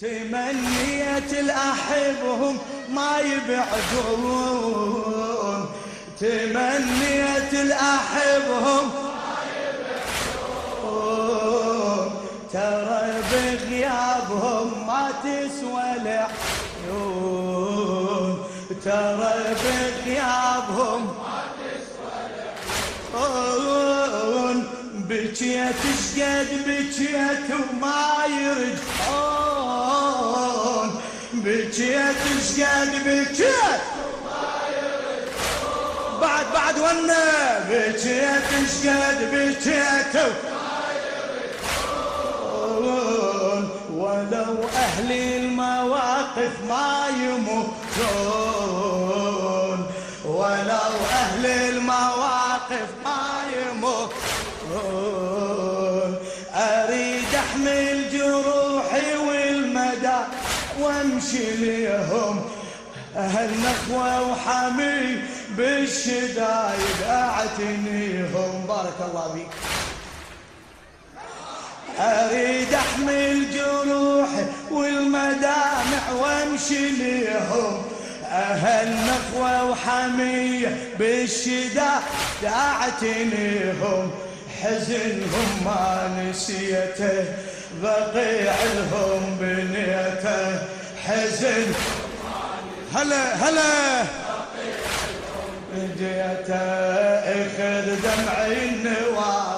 تمنيت الأحبهم ما يبعدون، تمنيت الأحبهم ما يبعدون، ترى بغيابهم ما تسوى العيون، ترى بغيابهم ما تسوى العيون. بكيت شقد بكيت وما يرجعون، بكيت شقد بكيت وما يرجعون، بعد ونا بكيت شقد بكيت وما يرجعون. ولو أهل المواقف ما يموتون، ولو أهل المواقف ما يموتون. أريد أحمل جروحي والمدى وامشي ليهم، أهل نخوة وحمي بالشدايد أعتنيهم. بارك الله فيك. أريد أحمل جروحي والمدامع وامشي ليهم، أهل نخوة وحمية بالشدايد أعتنيهم. حزنهم ما نسيته بقيع لهم بنيته، حزن هلا بقيع لهم بنيته. اخذ دمع النوار